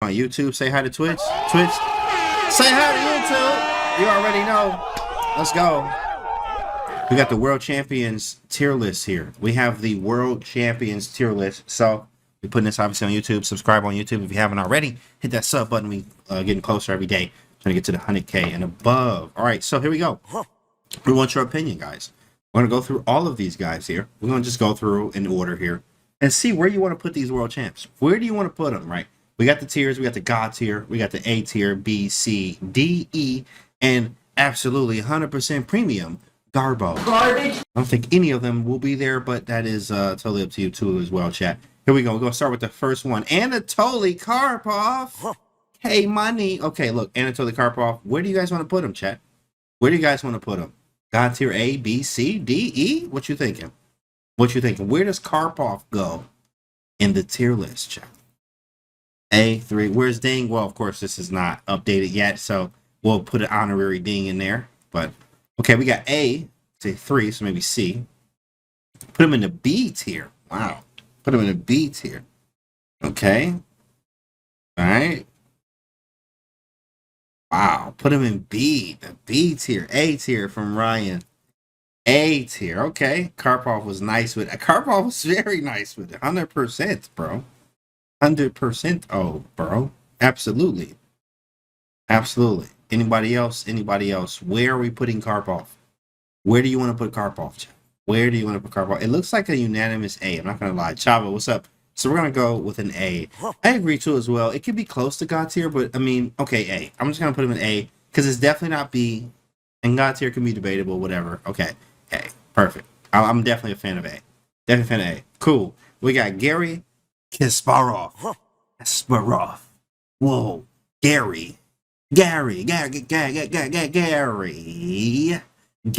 on YouTube. Say hi to Twitch. Twitch. Say hi to YouTube. You already know. Let's go. We got the World Champions tier list here. We have the World Champions tier list. So we're putting this obviously on YouTube. Subscribe on YouTube if you haven't already. Hit that sub button. We getting closer every day. Trying to get to the 100K and above. All right, so here we go. We want your opinion, guys. We're going to go through all of these guys here. We're going to just go through in order here and see where you want to put these world champs. Where do you want to put them, right? We got the tiers. We got the God tier. We got the A tier, B, C, D, E, and absolutely 100% premium Garbo. Garbage. I don't think any of them will be there, but that is totally up to you too as well, chat. Here we go. We're going to start with the first one. Anatoly Karpov. Hey, money. Okay, look, Anatoly Karpov. Where do you guys want to put him, chat? Where do you guys want to put him? God tier A, B, C, D, E? What you thinking? What you thinking? Where does Karpov go in the tier list, chat? A3. Where's Ding? Well, of course, this is not updated yet, so we'll put an honorary Ding in there. But, okay, we got A, say 3, so maybe C. Put him in the B tier. Wow. Put him in the B tier. Okay. All right. Wow. Put him in B. The B tier. A tier from Ryan. A tier. Okay. Karpov was nice with it. Karpov was very nice with it. 100%, bro. 100%. Oh, bro. Absolutely. Absolutely. Anybody else? Anybody else? Where are we putting Karpov? Where do you want to put Karpov? Where do you want to put Karpov? It looks like a unanimous A. I'm not going to lie. Chava, what's up? So we're going to go with an A. I agree too as well. It could be close to God tier, but I mean, okay, A. I'm just going to put him in A because it's definitely not B. And God tier can be debatable, whatever. Okay. A. Perfect. I'm definitely a fan of A. Definitely a fan of A. Cool. We got Gary Kasparov. Kasparov. Whoa. Gary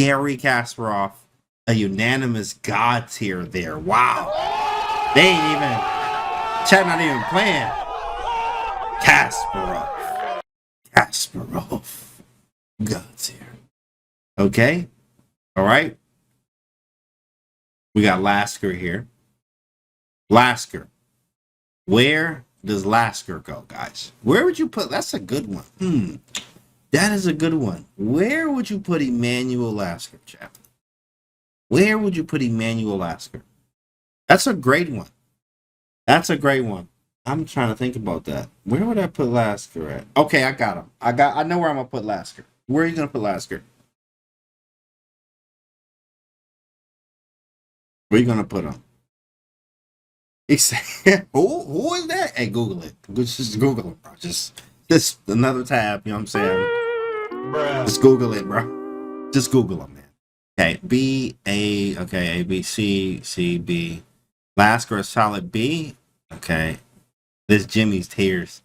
Kasparov. A unanimous God tier there. Wow. They ain't even, chat not even playing. Kasparov. God tier. Okay. All right. We got Lasker here. Lasker. Where does Lasker go, guys? Where would you put? That's a good one. That is a good one. Where would you put Emmanuel Lasker, chat? Where would you put Emmanuel Lasker? That's a great one. That's a great one. I'm trying to think about that. Where would I put Lasker at? Okay, I got him. I know where I'm gonna put Lasker. Where are you gonna put Lasker? Where are you gonna put him? Who is that? Hey, Google it. Just Google it, bro. Just another tab. You know what I'm saying? Bruh. Just Google it, bro. Just Google it, man. Okay, B A. Okay, A B C C B. Lasker a solid B. Okay. This Jimmy's tears.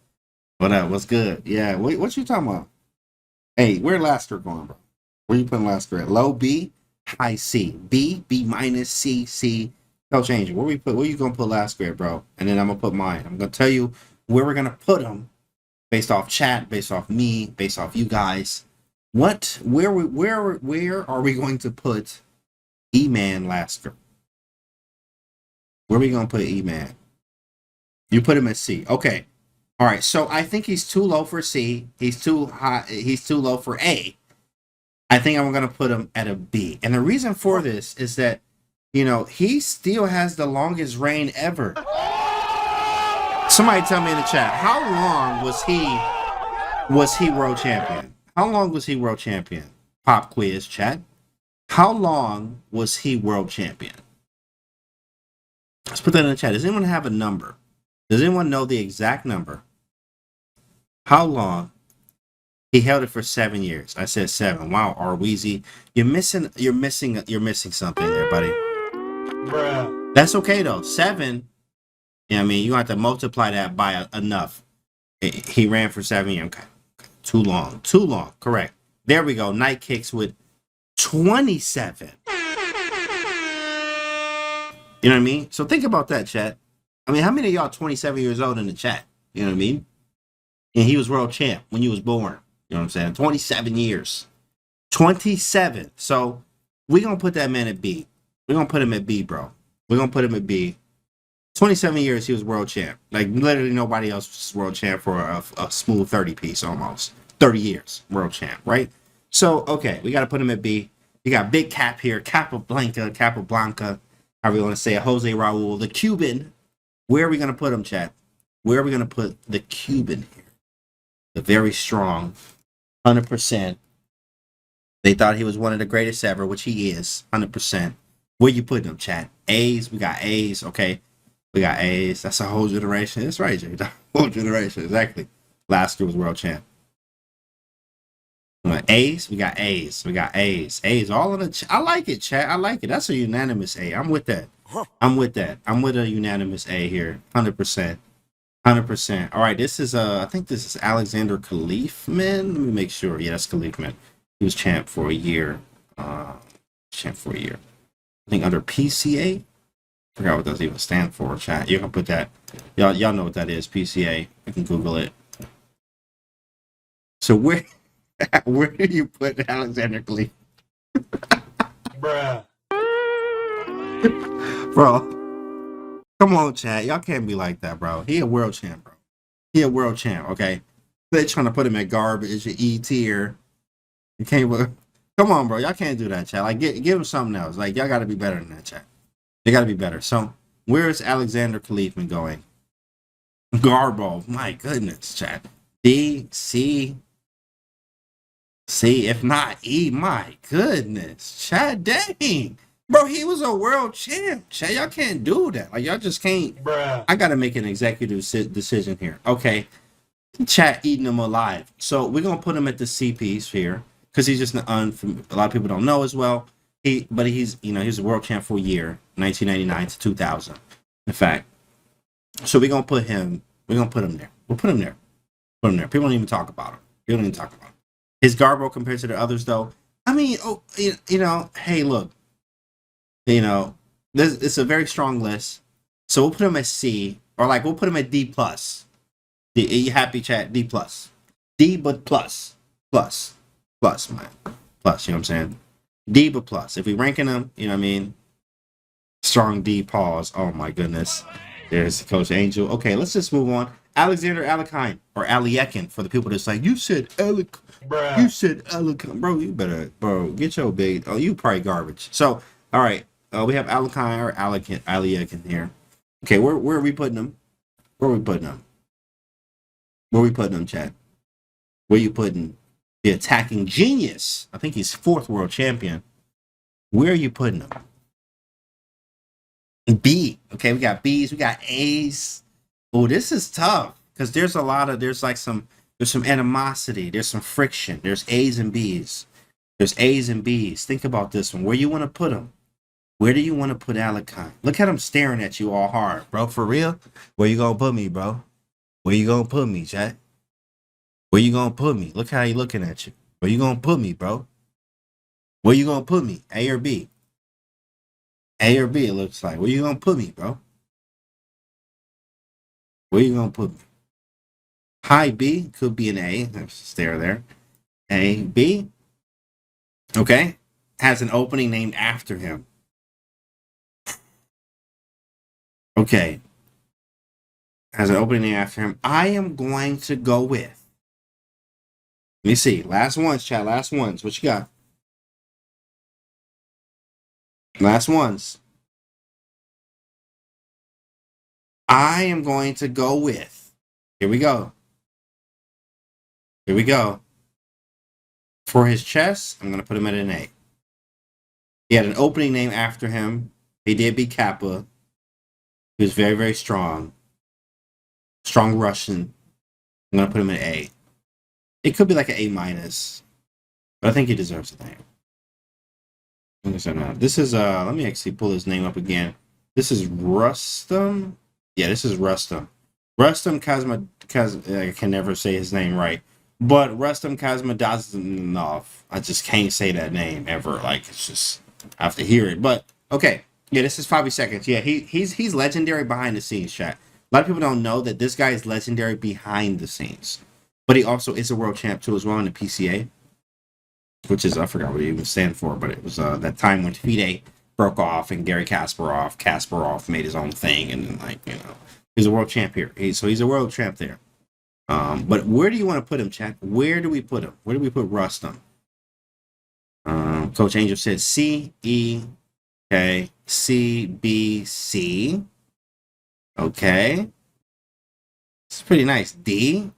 What up? What's good? Yeah. What you talking about? Hey, where Lasker going, bro? Where you putting Lasker at? Low B, high C. B, B minus, C, C. No change. Where you gonna put Lasker at, bro? And then I'm gonna put mine. I'm gonna tell you where we're gonna put them based off chat, based off me, based off you guys. Where are we going to put E-Man Lasker? Where are we going to put E-Man? You put him at C. Okay. All right. So I think he's too low for C. He's too high. He's too low for A. I think I'm going to put him at a B. And the reason for this is that, you know, he still has the longest reign ever. Somebody tell me in the chat, how long was he world champion? How long was he world champion? Pop quiz chat. How long was he world champion? Let's put that in the chat. Does anyone have a number? Does anyone know the exact number? How long? He held it for 7 years. I said 7. Wow, Arweezy. You're missing something there, buddy. Bruh. That's okay though. 7. Yeah, I mean, you have to multiply that by enough. He ran for 7 years. Okay. Too long. Too long. Correct. There we go. Night kicks with 27. You know what I mean? So think about that, chat. I mean, how many of y'all 27 years old in the chat? You know what I mean? And he was world champ when you was born. You know what I'm saying? 27 years. 27. So we're going to put that man at B. We're going to put him at B, bro. We're going to put him at B. 27 years he was world champ. Like literally nobody else was world champ for a smooth 30 piece almost. 30 years world champ, right? So okay, we got to put him at B. You got Big Cap here, Capablanca, however you want to say it, Jose Raul, the Cuban. Where are we gonna put him, chat? Where are we gonna put the Cuban here? The very strong, 100%. They thought he was one of the greatest ever, which he is, 100%. Where you putting him, chat? A's, we got A's, okay. We got A's. That's a whole generation. That's right, Jay. Whole generation, exactly. Lasker was world champ. A's, we got A's. We got A's. A's all in the I like it, chat. I like it. That's a unanimous A. I'm with that. I'm with that. I'm with a unanimous A here. 100%. 100%. All right, this is I think this is Alexander Khalifman. Let me make sure. Yeah, that's Khalifman. He was champ for a year. Champ for a year. I think under PCA. Forgot what those even stand for, chat. You can put that. Y'all know what that is, PCA. You can Google it. So where do you put Alexander Khalifman? Bruh. Bro, come on, chat. Y'all can't be like that, bro. He a world champ, bro. He a world champ, okay? They're trying to put him at garbage, E tier. You can't. Come on, bro. Y'all can't do that, chat. Like, give him something else. Like, y'all got to be better than that, chat. They got to be better. So, where is Alexander Khalifman going? Garbo. My goodness, chat. D, C, C. If not E, my goodness, chat. Dang. Bro, he was a world champ. Chat, y'all can't do that. Like, y'all just can't. Bruh. I got to make an executive decision here. Okay. Chat eating him alive. So, we're going to put him at the C piece here. Because he's just a lot of people don't know as well. But he's a world champ for a year, 1999 to 2000. In fact, so we're gonna put him there. We'll put him there. Put him there. People don't even talk about him. People don't even talk about him. His garbo compared to the others, though. I mean, hey, look, it's a very strong list. So we'll put him at C, or like we'll put him at D plus. You happy, chat? D plus. D but plus, man. Plus, you know what I'm saying? D but plus. If we ranking them, you know what I mean? Strong D pause. Oh my goodness. There's Coach Angel. Okay, let's just move on. Alexander Alekhine, or Alekhine for the people that's like, you said Alekhine. You said Alekhine. Bro, you better, get your big, you probably garbage. So, all right, we have Alekhine or Alekhine here. Okay, where are we putting them? Where are we putting them, chat? Where you putting the attacking genius? I think he's 4th world champion. Where are you putting him? B. Okay, we got B's, we got A's. Oh, this is tough because there's some animosity, there's some friction, there's A's and B's. There's A's and B's. Think about this one. Where you want to put him? Where do you want to put Alekhine? Look at him staring at you all hard, bro. For real? Where you gonna put me, bro? Where you gonna put me, chat? Where you gonna put me? Look how he looking at you. Where you gonna put me, bro? Where you gonna put me? A or B? A or B, it looks like. Where you gonna put me, bro? Where you gonna put me? High B, could be an A. There's a stare there. A, B. Okay. Has an opening named after him. Okay. Has an opening named after him. I am going to go with. Let me see. Last ones, chat. Last ones. What you got? Last ones. I am going to go with. Here we go. Here we go. For his chess, I'm going to put him at an A. He had an opening name after him. He did beat Kappa. He was very, very strong. Strong Russian. I'm going to put him at A. It could be like an A minus. But I think he deserves a name. This is, let me actually pull his name up again. This is Rustam. Yeah, this is Rustam. Rustam I can never say his name right. But Rustam Kasimdzhanov. I just can't say that name ever. Like, it's just, I have to hear it. But, okay. Yeah, this is 5 seconds. Yeah, he's legendary behind the scenes, chat. A lot of people don't know that this guy is legendary behind the scenes. But he also is a world champ, too, as well, in the PCA. Which is, I forgot what it even stand for, but it was that time when FIDE broke off, and Gary Kasparov made his own thing, and then, like, you know, he's a world champ here. So he's a world champ there. But where do you want to put him, chat? Where do we put him? Where do we put Rustam? Coach Angel said C, E, okay, C, B, C. Okay. It's pretty nice. D.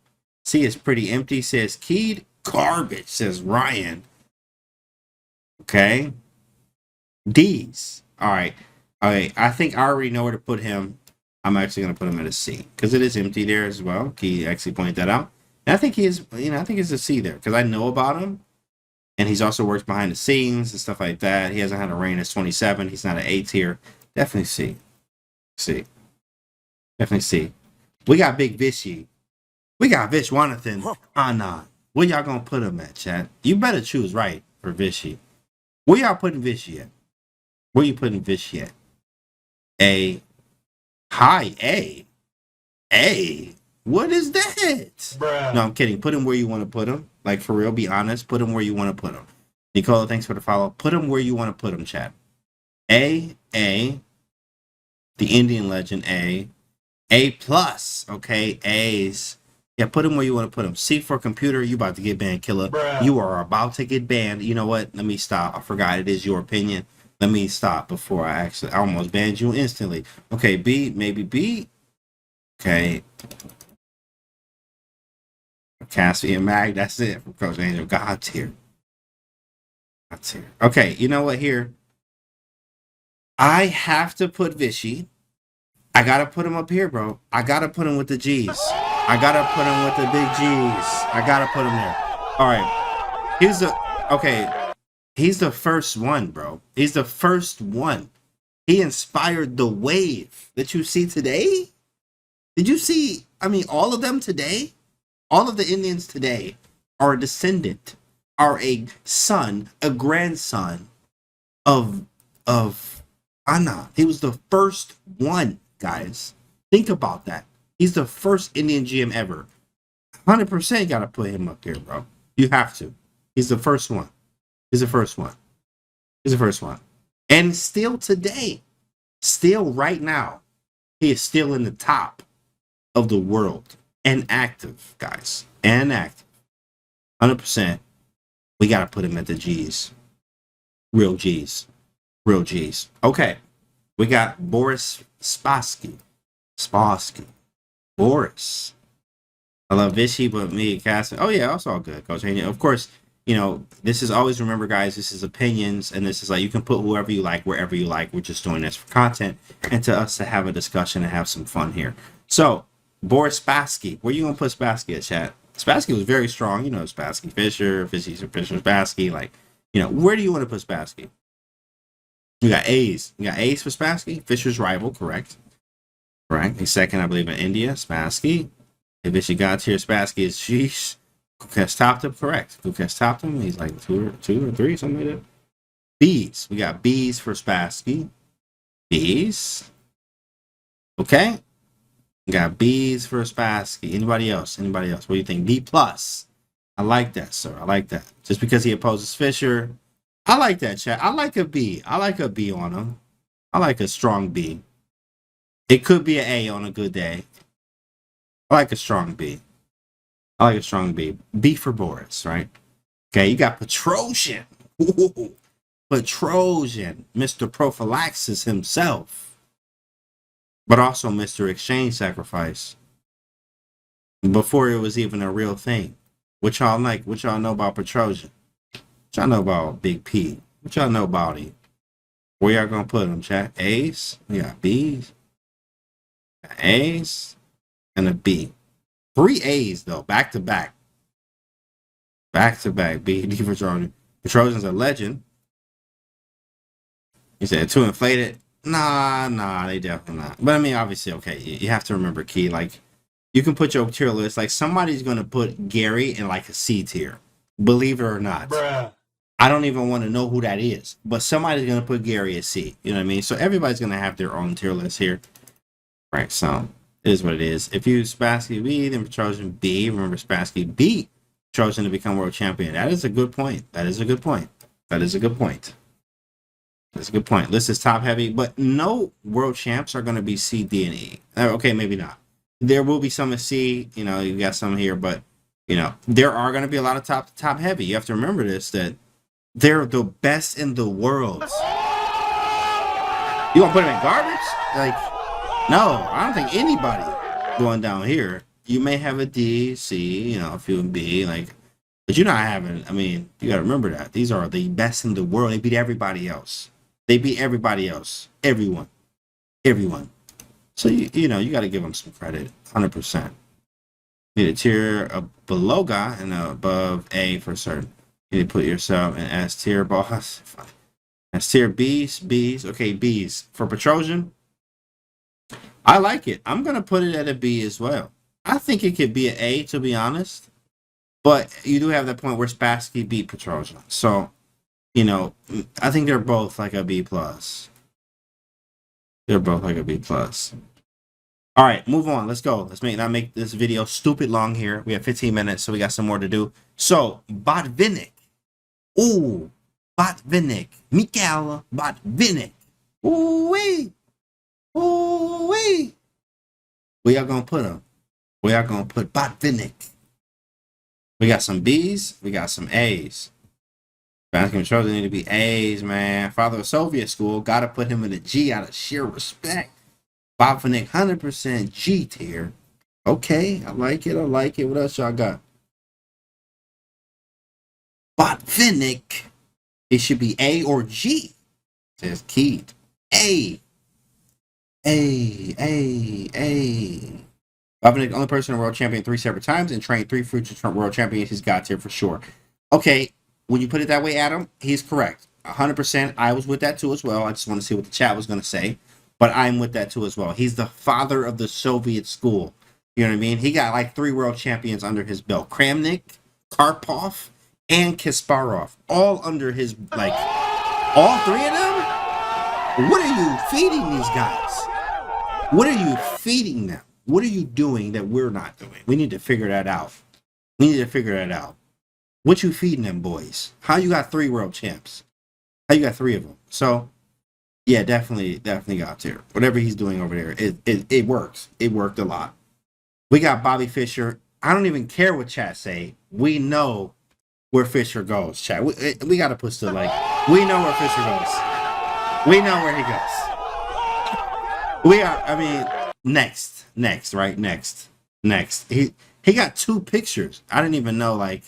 C is pretty empty, says Keyed. Garbage, says Ryan. Okay. D's. All right. I think I already know where to put him. I'm actually going to put him at a C because it is empty there as well. He actually pointed that out. And I think he is, you know, I think it's a C there because I know about him. And he's also works behind the scenes and stuff like that. He hasn't had a reign as 27. He's not an A tier. Definitely C. C. Definitely C. We got Big Vishy. We got Viswanathan Anand. Where y'all going to put him at, chat? You better choose right for Vishy. Where y'all putting Vishy at? Where you putting Vishy at? A. High A. A. What is that? Bruh. No, I'm kidding. Put him where you want to put him. Like, for real, be honest. Put him where you want to put him. Nicola, thanks for the follow. Put him where you want to put him, chat. A. The Indian legend, A. A plus. Okay, A's. Yeah, put him where you want to put him. C for computer. You about to get banned, killer. Bruh. You are about to get banned. You know what? Let me stop. I forgot it is your opinion. Let me stop before I almost banned you instantly. Okay, B. Maybe B. Okay. Cassie and Mag, that's it from Coach Angel. God tier. God tier. Okay, you know what here? I have to put Vishy. I gotta put him up here, bro. I gotta put him with the G's. I gotta put him with the big G's. I gotta put him there. All right. He's the first one, bro. He's the first one. He inspired the wave that you see today. Did you see, I mean, all of them today? All of the Indians today are a descendant, are a son, a grandson of Anand. He was the first one, guys. Think about that. He's the first Indian GM ever. 100% got to put him up here, bro. You have to. He's the first one. He's the first one. He's the first one. And still today, still right now, he is still in the top of the world. And active, guys. And active. 100%. We got to put him at the G's. Real G's. Real G's. Okay. We got Boris Spassky. Boris. I love Vishy, but me and Cass. Oh, yeah, that's all good, Coach. And of course, you know, this is always, remember, guys, this is opinions. And this is like, you can put whoever you like, wherever you like. We're just doing this for content. And to us to have a discussion and have some fun here. So, Boris Spassky. Where you gonna put Spassky at, chat? Spassky was very strong. You know, Spassky, Fischer, Spassky. Like, you know, where do you want to put Spassky? You got A's. You got A's for Spassky. Fischer's rival, correct? Correct. He's second, I believe, in India. Spassky. If Vishy got here, Spassky is sheesh. Kukas topped him, correct. Kukas topped him. He's like two or three, something like that. B's. We got B's for Spassky. B's. Okay. We got B's for Spassky. Anybody else? Anybody else? What do you think? B plus. I like that, sir. I like that. Just because he opposes Fischer. I like that, chat. I like a B. I like a B on him. I like a strong B. It could be an A on a good day. I like a strong B. I like a strong B. B for Boris, right? Okay, you got Petrosian. Ooh, Petrosian. Mr. Prophylaxis himself. But also Mr. Exchange Sacrifice. Before it was even a real thing. What y'all like? What y'all know about Petrosian? What y'all know about Big P? What y'all know about him? Where y'all gonna put him, chat? A's? We got B's. A's. And a B. 3 A's, though. Back to back. Back to back. B, D for Petrosian. Petrosian's a legend. He said, too inflated. Nah, they definitely not. But I mean, obviously, okay, you have to remember, Key, like, you can put your tier list, like, somebody's going to put Gary in, like, a C tier. Believe it or not. Bruh. I don't even want to know who that is. But somebody's going to put Gary as C. You know what I mean? So everybody's going to have their own tier list here. Right, so it is what it is. If you use Spassky B, then Petrosian B. Remember, Spassky beat Petrosian to become world champion. That is a good point. That is a good point. That is a good point. That's a good point. List is top heavy, but no world champs are going to be C, D, and E. Okay, maybe not. There will be some at C. You know, you got some here, but you know, there are going to be a lot of top heavy. You have to remember this, that they're the best in the world. You gonna put them in garbage? Like, no, I don't think anybody going down here. You may have a D, C, you know, a few in B, like, but you're not having. I mean, you got to remember that these are the best in the world. They beat everybody else. They beat everybody else. Everyone. So you know, you got to give them some credit. 100%. Need a tier below guy and above A for certain. You need to put yourself in S tier, boss. S tier B's. Okay, B's for Petrosian. I like it. I'm gonna put it at a B as well. I think it could be an A, to be honest. But you do have that point where Spassky beat Petrosian. So, you know, I think they're both like a B plus. They're both like a B plus. All right, move on. Let's go. Let's not make this video stupid long here. We have 15 minutes, so we got some more to do. So, Botvinnik. Ooh, Botvinnik. Mikhail Botvinnik. Ooh-wee. Ooh-wee. Where y'all gonna put him? Where y'all gonna put Botvinnik? We got some B's. We got some A's. Spassky and Petrosian need to be A's, man. Father of Soviet school. Gotta put him in a G out of sheer respect. Botvinnik, 100% G tier. Okay, I like it. What else y'all got? Botvinnik. It should be A or G. Says Keith. A. Botvinnik, only person in world champion 3 separate times and trained 3 future world champions. He's got tier for sure. Okay, when you put it that way, Adam, he's correct. 100%. I was with that too as well. I just want to see what the chat was going to say. But I'm with that too as well. He's the father of the Soviet school. You know what I mean? He got like 3 world champions under his belt. Kramnik, Karpov, and Kasparov. All under his, like, all 3 of them? What are you feeding these guys? What are you feeding them? What are you doing that we're not doing? We need to figure that out. What you feeding them boys? How you got 3 world champs? How you got 3 of them? So, yeah, definitely got tier. Whatever he's doing over there, it works. It worked a lot. We got Bobby Fischer. I don't even care what chat say. We know where Fischer goes, chat. We got to put still like, we know where Fischer goes. We know where he goes. We are, I mean, next. He got 2 pictures. I didn't even know, like,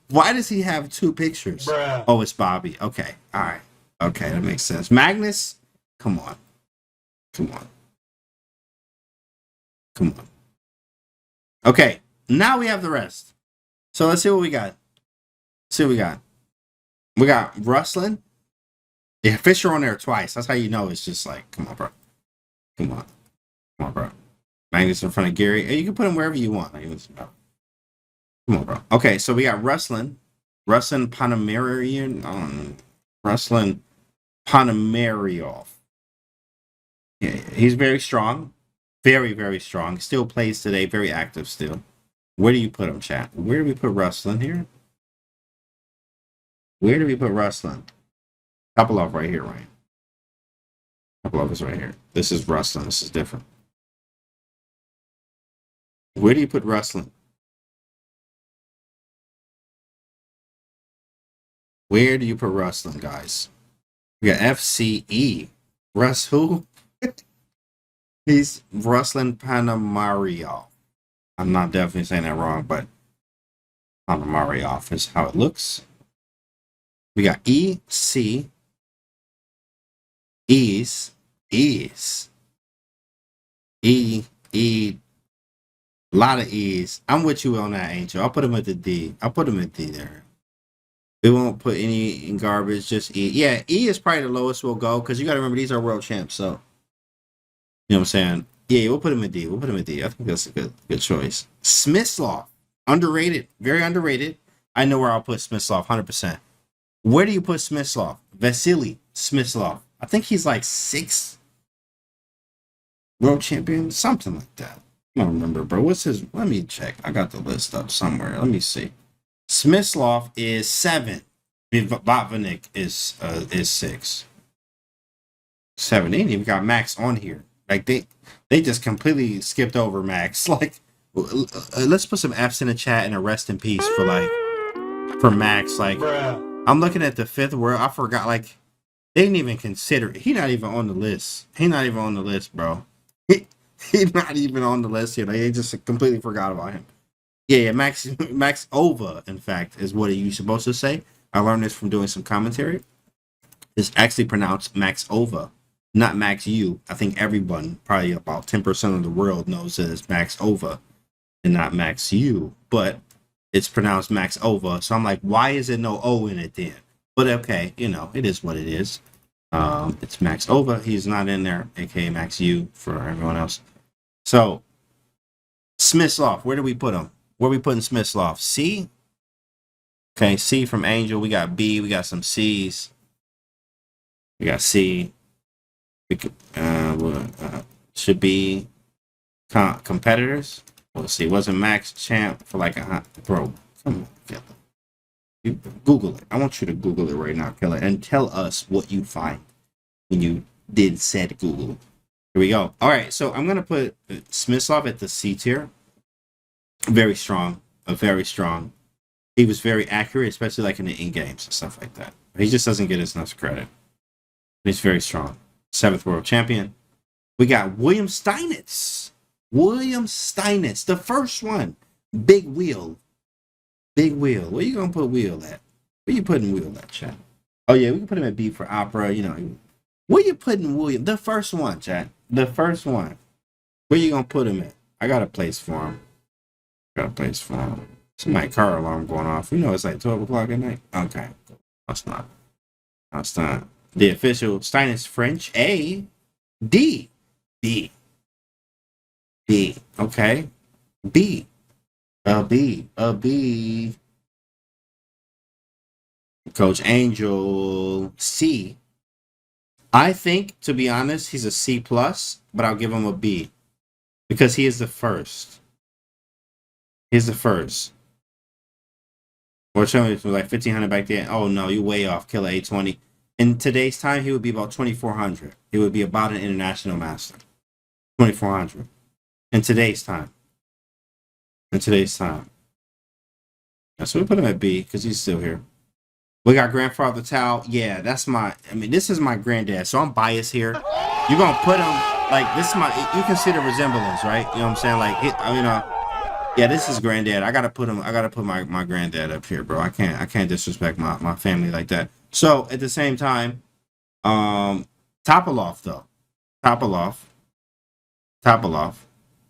why does he have 2 pictures? Bruh. Oh, it's Bobby. Okay, all right. Okay, that makes sense. Magnus, come on. Okay, now we have the rest. So let's see what we got. We got Rustam. Yeah, Fischer on there twice. That's how you know it's just like, come on, bro. Magnus in front of Gary. Hey, you can put him wherever you want. Come on, bro. Okay, so we got Rustam Ponomarian. Rustam Ponomaryov. Yeah, he's very strong. Very, very strong. Still plays today. Very active still. Where do you put him, chat? Where do we put Rustam here? Where do we put Rustam? Topalov right here, right? Topalov is right here. This is Rustam. This is different. Where do you put Rustam? Where do you put Rustam, guys? We got FCE. Russ who? He's Rustam Ponomaryov. I'm not definitely saying that wrong, but Ponomaryov is how it looks. We got E, C, E's, E, a lot of E's. I'm with you on that, Angel. I'll put him at the D. I'll put him at D there. We won't put any in garbage, just E. Yeah, E is probably the lowest we'll go, because you got to remember, these are world champs, so. You know what I'm saying? Yeah, we'll put him at D. I think that's a good choice. Smyslov. Underrated. Very underrated. I know where I'll put Smyslov, 100%. Where do you put Smyslov? Vasily Smyslov. I think he's like 6 world champion, something like that. I don't remember, bro. What's his? Let me check. I got the list up somewhere. Let me see. Smyslov is 7. Botvinnik is 6. 7. They ain't even got Max on here. Like they just completely skipped over Max. Like, let's put some F's in the chat and a rest in peace for Max. Like, I'm looking at the 5th world. I forgot. Like, they didn't even consider it. He not even on the list. He not even on the list, bro. He's not even on the list here. Like, they just completely forgot about him. Yeah, Max Ova, in fact, is what you're supposed to say. I learned this from doing some commentary. It's actually pronounced Max Ova, not Max U. I think everyone, probably about 10% of the world, knows that it's Max Ova and not Max U, but it's pronounced Max Ova. So I'm like, why is there no O in it then? But okay, you know, it is what it is. It's Max Ova. He's not in there, aka Max U for everyone else. So Smyslov, where do we put him? Where are we putting Smyslov? C? Okay, C from Angel. We got B. We got some C's. We got C. We could, should be competitors. We'll see. Wasn't Max champ for like a bro? Come on, Killer. You Google it. I want you to Google it right now, Killer, and tell us what you find when you did said Google. Here we go. All right, so I'm gonna put Smyslov at the C tier. Very strong, very strong. He was very accurate, especially like in the in games and stuff like that. He just doesn't get enough credit. He's very strong. 7th world champion. We got William Steinitz. William Steinitz, the first one. Big wheel. Big wheel. Where you gonna put wheel at? Where you putting wheel at, chat? Oh yeah, we can put him at B for opera. You know, where you putting William? The first one, chat. The first one. Where you gonna put him at? I got a place for him. Got a place for him. Somebody's car alarm going off. You know it's like 12 o'clock at night. Okay, that's not. That's not. The official Steinitz French A, D, B, B. Okay, B, a B, a B. Coach Angel C. I think, to be honest, he's a C plus, but I'll give him a B because he is the first. He's the first. Or showing it was like 1,500 back then. Oh no, you way off. Killer 820. In today's time, he would be about 2,400. He would be about an international master. 2,400. In today's time. In today's time. Yeah, so we put him at B because he's still here. We got Grandfather Tao. Yeah, that's my. I mean, this is my granddad, so I'm biased here. You're gonna put him like this is my. You can see the resemblance, right? You know what I'm saying? Like, you know. Yeah, this is granddad. I gotta put him. I gotta put my granddad up here, bro. I can't disrespect my family like that. So at the same time, Topalov though, Topalov,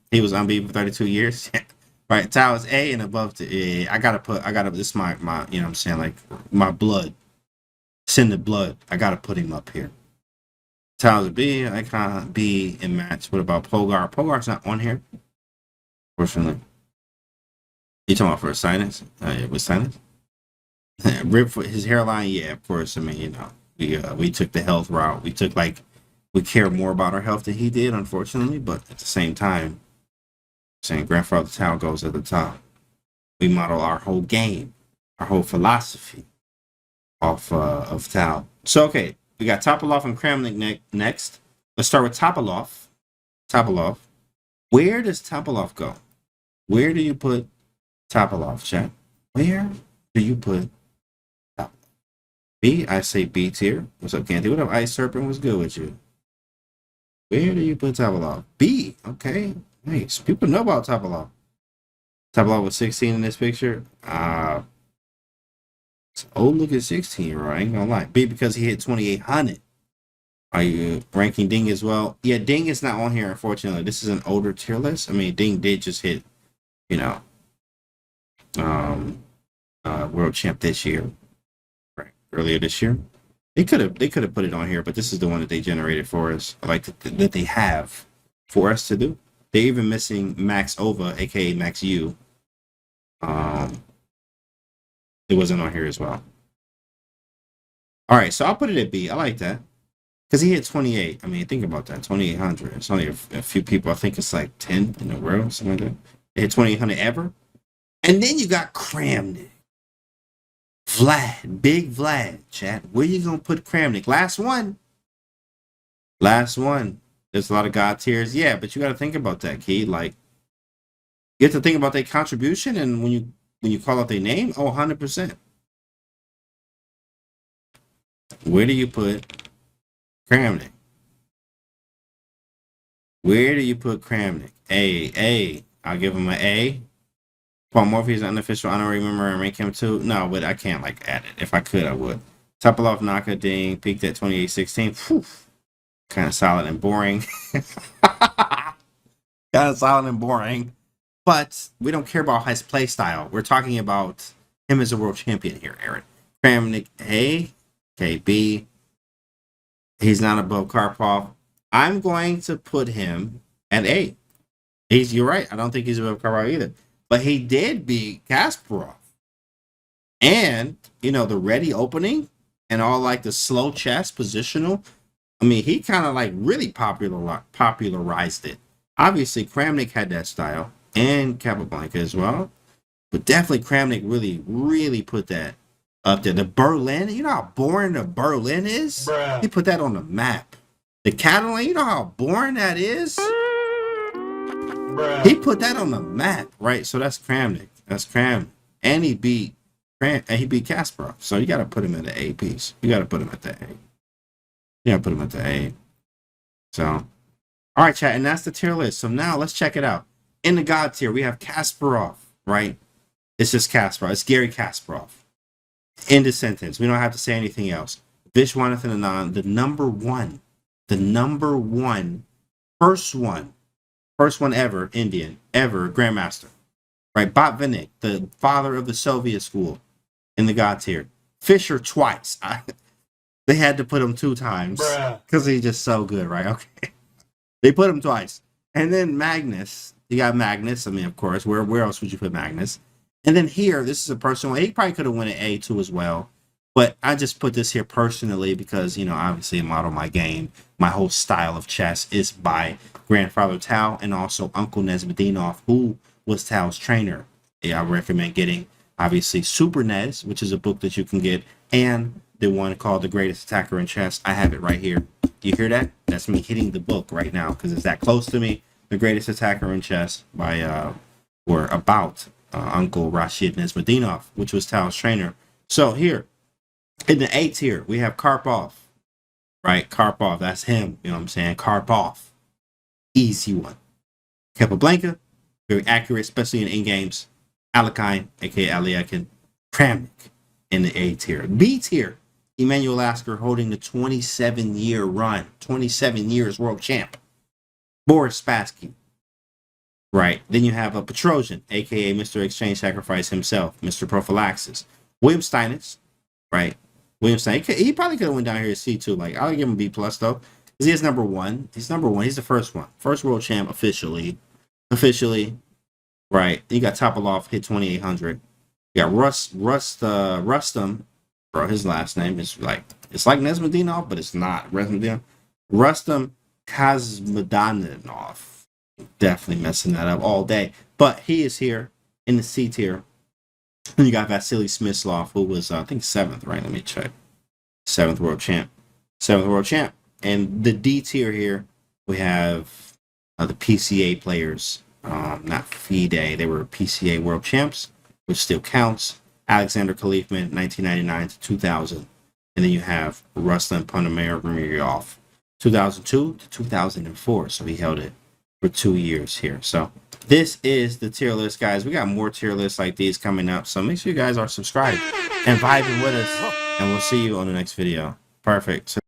he was unbeaten for 32 years. Right, Tao is A and above the A. I gotta this is my you know what I'm saying, like my blood. Send the blood. I gotta put him up here. Tao's a B, Icon B in match. What about Pogar? Pogar's not on here. Fortunately. You talking about for a Steinitz? Yeah, with Steinitz? Rip for his hairline, yeah, of course. I mean, you know, we took the health route. We care more about our health than he did, unfortunately, but at the same time, saying Grandfather Tao goes at the top. We model our whole game, our whole philosophy of Tao. So okay, we got Topalov and Kramnik next. Let's start with Topalov. Topalov. Where does Topalov go? Where do you put Topalov, chat? Where do you put Topalov? B, I say B tier. What's up, Canty? What up, Ice Serpent? What's good with you? Where do you put Topalov? B, okay. Nice. People know about Topalov. Topalov was 16 in this picture. Look at 16, right? I ain't gonna lie. B, because he hit 2,800. Are you ranking Ding as well? Yeah, Ding is not on here, unfortunately. This is an older tier list. I mean, Ding did just hit, you know, world champ this year, right? Earlier this year. They could have put it on here, but this is the one that they generated for us, like that they have for us to do. They're even missing Max Ova, aka Max U. It wasn't on here as well. All right, so I'll put it at B. I like that because he hit 28. I mean, think about that, 2,800. It's only a few people. I think it's like 10 in the world, something like that. They hit 2,800 ever. And then you got Kramnik. Vlad, big Vlad, chat. Where you gonna put Kramnik? Last one. Last one. There's a lot of God tiers. Yeah, but you got to think about that, Key. Like, you have to think about their contribution, and when you call out their name, oh, 100%. Where do you put Kramnik? Where do you put Kramnik? A. I'll give him an A. Paul Morphy is an unofficial honorary member and rank him too. No, but I can't like add it. If I could, I would. Topalov, Naka, Ding, peaked at 28-16. Kind of solid and boring. Kind of solid and boring. But we don't care about his play style. We're talking about him as a world champion here, Aaron. Kramnik A. Okay, B. He's not above Karpov. I'm going to put him at A. You're right. I don't think he's above Karpov either. But he did beat Kasparov. And, you know, the ready opening and all like the slow chess positional. I mean, he kind of like really popularized it. Obviously, Kramnik had that style and Capablanca as well. But definitely Kramnik really put that up there. The Berlin, you know how boring the Berlin is? Bruh. He put that on the map. The Catalan, you know how boring that is? Bruh. He put that on the map, right? So that's Kramnik. That's Kramnik. And he beat Kasparov. So you got to put him at the A piece. You got to put him at the A. You got to put him at the A. So, all right, chat. And that's the tier list. So now let's check it out. In the God tier, we have Kasparov, right? It's just Kasparov. It's Garry Kasparov. End of sentence. We don't have to say anything else. Vishy Anand, the number one, first one ever, Indian, ever, Grandmaster. Right? Botvinnik, the father of the Soviet school in the God tier. Fischer twice. They had to put him 2 times because he's just so good, right? Okay. They put him twice. And then Magnus. You got Magnus. I mean, of course, where else would you put Magnus? And then here, this is a personal. He probably could have won an A2 as well. But I just put this here personally because, you know, obviously I model my game. My whole style of chess is by Grandfather Tao and also Uncle Nesmedinov, who was Tao's trainer. Yeah, I recommend getting, obviously, Super Nez, which is a book that you can get, and the one called The Greatest Attacker in Chess. I have it right here. You hear that? That's me hitting the book right now because it's that close to me. The Greatest Attacker in Chess by, or about Uncle Rashid Nesmedinov, which was Tao's trainer. So here, in the A tier, we have Karpov, right? Karpov, that's him. You know what I'm saying? Karpov. Easy one. Capablanca, very accurate, especially in games. Alekhine, aka Alekhine. Kramnik in the A tier. B tier, Emanuel Lasker holding the 27-year run. 27 years world champ. Boris Spassky. Right. Then you have a Petrosian, aka Mr. Exchange Sacrifice himself, Mr. Prophylaxis. William Steinitz, right? William Steinitz. He probably could have went down here to C2. Like, I'll give him B plus though. Because he is number 1. He's number 1. He's the first one. First world champ officially. Right. You got Topalov, hit 2,800. You got Rustam. Bro, his last name is like, it's like Nesmedinov, but it's not. Rustam Kasimdzhanov. Definitely messing that up all day. But he is here in the C tier. And you got Vasily Smyslov, who was, I think, 7th, right? Let me check. 7th world champ. And the D tier here, we have the PCA players. Not FIDE. They were PCA world champs, which still counts. Alexander Khalifman, 1999 to 2000. And then you have Rustam Ponomarev, 2002 to 2004. So he held it for 2 years here. So this is the tier list, guys. We got more tier lists like these coming up. So make sure you guys are subscribed and vibing with us. And we'll see you on the next video. Perfect. So